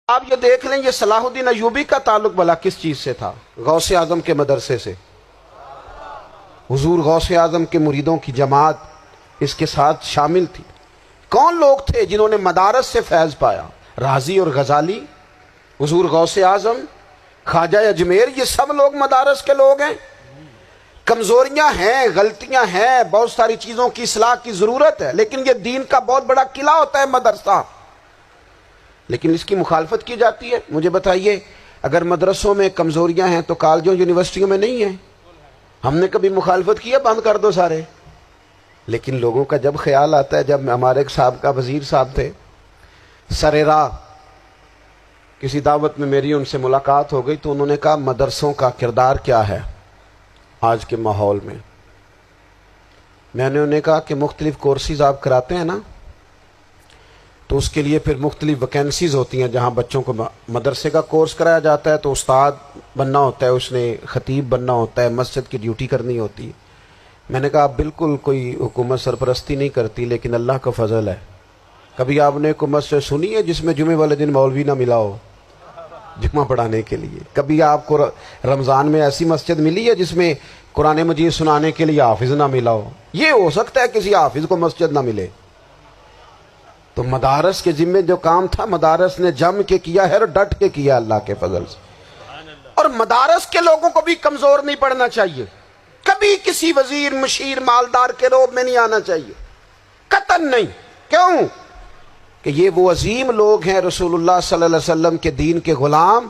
آپ یہ دیکھ لیں یہ صلاح الدین ایوبی کا تعلق بھلا کس چیز سے تھا؟ غوث اعظم کے مدرسے سے۔ حضور غوث اعظم کے مریدوں کی جماعت اس کے ساتھ شامل تھی۔ کون لوگ تھے جنہوں نے مدارس سے فیض پایا؟ رازی اور غزالی، حضور غوث اعظم، خواجہ اجمیر، یہ سب لوگ مدارس کے لوگ ہیں۔ کمزوریاں ہیں، غلطیاں ہیں، بہت ساری چیزوں کی اصلاح کی ضرورت ہے، لیکن یہ دین کا بہت بڑا قلعہ ہوتا ہے مدرسہ، لیکن اس کی مخالفت کی جاتی ہے۔ مجھے بتائیے، اگر مدرسوں میں کمزوریاں ہیں تو کالجوں یونیورسٹیوں میں نہیں ہیں؟ ہم نے کبھی مخالفت کی ہے بند کر دو سارے؟ لیکن لوگوں کا جب خیال آتا ہے، جب ہمارے سابقہ وزیر صاحب تھے سر راہ، کسی دعوت میں میری ان سے ملاقات ہو گئی تو انہوں نے کہا مدرسوں کا کردار کیا ہے آج کے ماحول میں؟ میں نے انہیں کہا کہ مختلف کورسز آپ کراتے ہیں نا، تو اس کے لیے پھر مختلف ویکینسیز ہوتی ہیں، جہاں بچوں کو مدرسے کا کورس کرایا جاتا ہے تو استاد بننا ہوتا ہے، اس نے خطیب بننا ہوتا ہے، مسجد کی ڈیوٹی کرنی ہوتی ہے۔ میں نے کہا آپ بالکل کوئی حکومت سرپرستی نہیں کرتی، لیکن اللہ کا فضل ہے، کبھی آپ نے حکومت سے سنی ہے جس میں جمعے والے دن مولوی نہ ملا ہو جمعہ پڑھانے کے لیے؟ کبھی آپ کو رمضان میں ایسی مسجد ملی ہے جس میں قرآن مجید سنانے کے لیے حافظ نہ ملا ہو؟ یہ ہو سکتا ہے کسی حافظ کو مسجد نہ ملے۔ تو مدارس کے ذمے جو کام تھا مدارس نے جم کے کیا ہے اور ڈٹ کے کیا اللہ کے فضل سے۔ اور مدارس کے لوگوں کو بھی کمزور نہیں پڑنا چاہیے، کبھی کسی وزیر مشیر مالدار کے روب میں نہیں آنا چاہیے، قطعاً نہیں۔ کیوں؟ کہ یہ وہ عظیم لوگ ہیں رسول اللہ صلی اللہ علیہ وسلم کے دین کے غلام،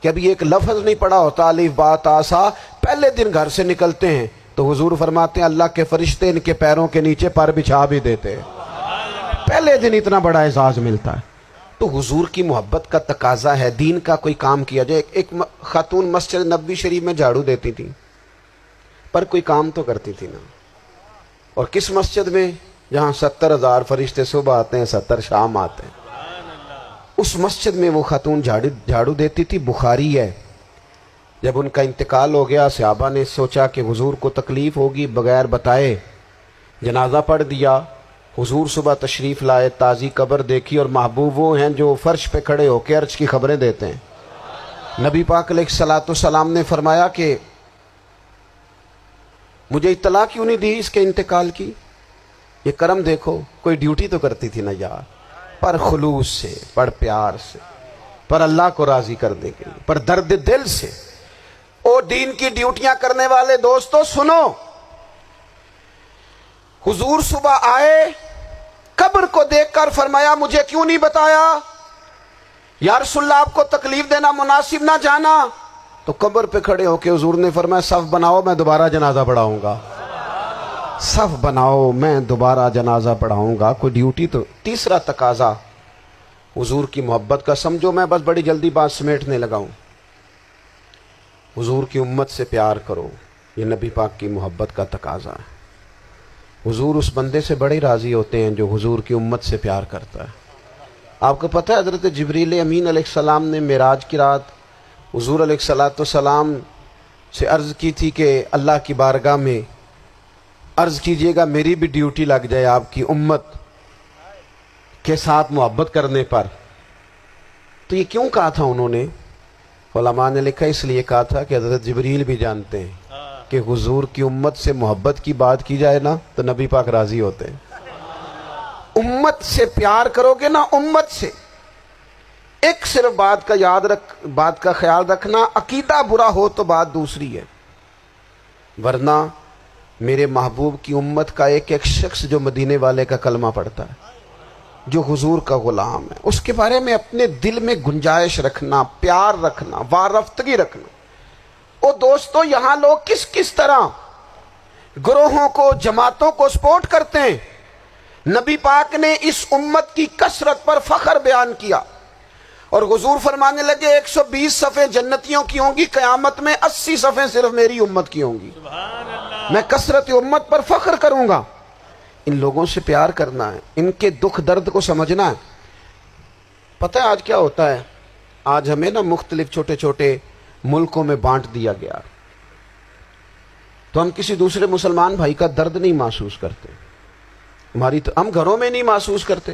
کہ ابھی ایک لفظ نہیں پڑا ہوتا الف با تا سا، پہلے دن گھر سے نکلتے ہیں تو حضور فرماتے ہیں اللہ کے فرشتے ان کے پیروں کے نیچے پر بچھا بھی دیتے ہیں، پہلے دن اتنا بڑا اعزاز ملتا ہے۔ تو حضور کی محبت کا تقاضا ہے دین کا کوئی کام کیا جائے۔ ایک خاتون مسجد نبوی شریف میں جھاڑو دیتی تھی، پر کوئی کام تو کرتی تھی نا۔ اور کس مسجد میں؟ جہاں 70,000 فرشتے صبح آتے ہیں، 70 شام آتے ہیں، اس مسجد میں وہ خاتون جھاڑو دیتی تھی۔ بخاری ہے، جب ان کا انتقال ہو گیا صحابہ نے سوچا کہ حضور کو تکلیف ہوگی، بغیر بتائے جنازہ پڑھ دیا۔ حضور صبح تشریف لائے، تازی قبر دیکھی، اور محبوب وہ ہیں جو فرش پہ کھڑے ہو کے عرش کی خبریں دیتے ہیں۔ نبی پاک علیہ الصلوۃ والسلام نے فرمایا کہ مجھے اطلاع کیوں نہیں دی اس کے انتقال کی؟ یہ کرم دیکھو، کوئی ڈیوٹی تو کرتی تھی نا یار، پر خلوص سے، پر پیار سے، پر اللہ کو راضی کرنے کے لیے، پر درد دل سے۔ اور دین کی ڈیوٹیاں کرنے والے دوستو سنو، حضور صبح آئے، قبر کو دیکھ کر فرمایا مجھے کیوں نہیں بتایا؟ یا رسول اللہ آپ کو تکلیف دینا مناسب نہ جانا؟ تو قبر پہ کھڑے ہو کے حضور نے فرمایا صف بناؤ، میں دوبارہ جنازہ پڑھاؤں گا، صف بناؤ میں دوبارہ جنازہ پڑھاؤں گا۔ کوئی ڈیوٹی تو۔ تیسرا تقاضا حضور کی محبت کا، سمجھو میں بس بڑی جلدی بات سمیٹنے لگا ہوں۔ حضور کی امت سے پیار کرو، یہ نبی پاک کی محبت کا تقاضا ہے۔ حضور اس بندے سے بڑے راضی ہوتے ہیں جو حضور کی امت سے پیار کرتا ہے۔ آپ کو پتہ ہے حضرت جبریل امین علیہ السلام نے معراج کی رات حضور علیہ الصلوۃ والسلام سے عرض کی تھی کہ اللہ کی بارگاہ میں عرض کیجئے گا میری بھی ڈیوٹی لگ جائے آپ کی امت کے ساتھ محبت کرنے پر۔ تو یہ کیوں کہا تھا انہوں نے؟ علماء نے لکھا اس لیے کہا تھا کہ حضرت جبریل بھی جانتے ہیں کہ حضور کی امت سے محبت کی بات کی جائے نا تو نبی پاک راضی ہوتے ہیں۔ امت سے پیار کرو گے نا، امت سے۔ ایک صرف بات کا خیال رکھنا، عقیدہ برا ہو تو بات دوسری ہے، ورنہ میرے محبوب کی امت کا ایک ایک شخص جو مدینے والے کا کلمہ پڑھتا ہے، جو حضور کا غلام ہے، اس کے بارے میں اپنے دل میں گنجائش رکھنا، پیار رکھنا، وارفتگی رکھنا۔ او دوستو، یہاں لوگ کس کس طرح گروہوں کو، جماعتوں کو سپورٹ کرتے ہیں۔ نبی پاک نے اس امت کی کثرت پر فخر بیان کیا، اور حضور فرمانے لگے 120 صفیں جنتیوں کی ہوں گی، قیامت میں 80 صفیں صرف میری امت کی ہوں گی۔ میں کثرت امت پر فخر کروں گا۔ ان لوگوں سے پیار کرنا ہے، ان کے دکھ درد کو سمجھنا ہے۔ پتہ ہے آج کیا ہوتا ہے؟ آج ہمیں نا مختلف چھوٹے چھوٹے ملکوں میں بانٹ دیا گیا، تو ہم کسی دوسرے مسلمان بھائی کا درد نہیں محسوس کرتے، ہم گھروں میں نہیں محسوس کرتے۔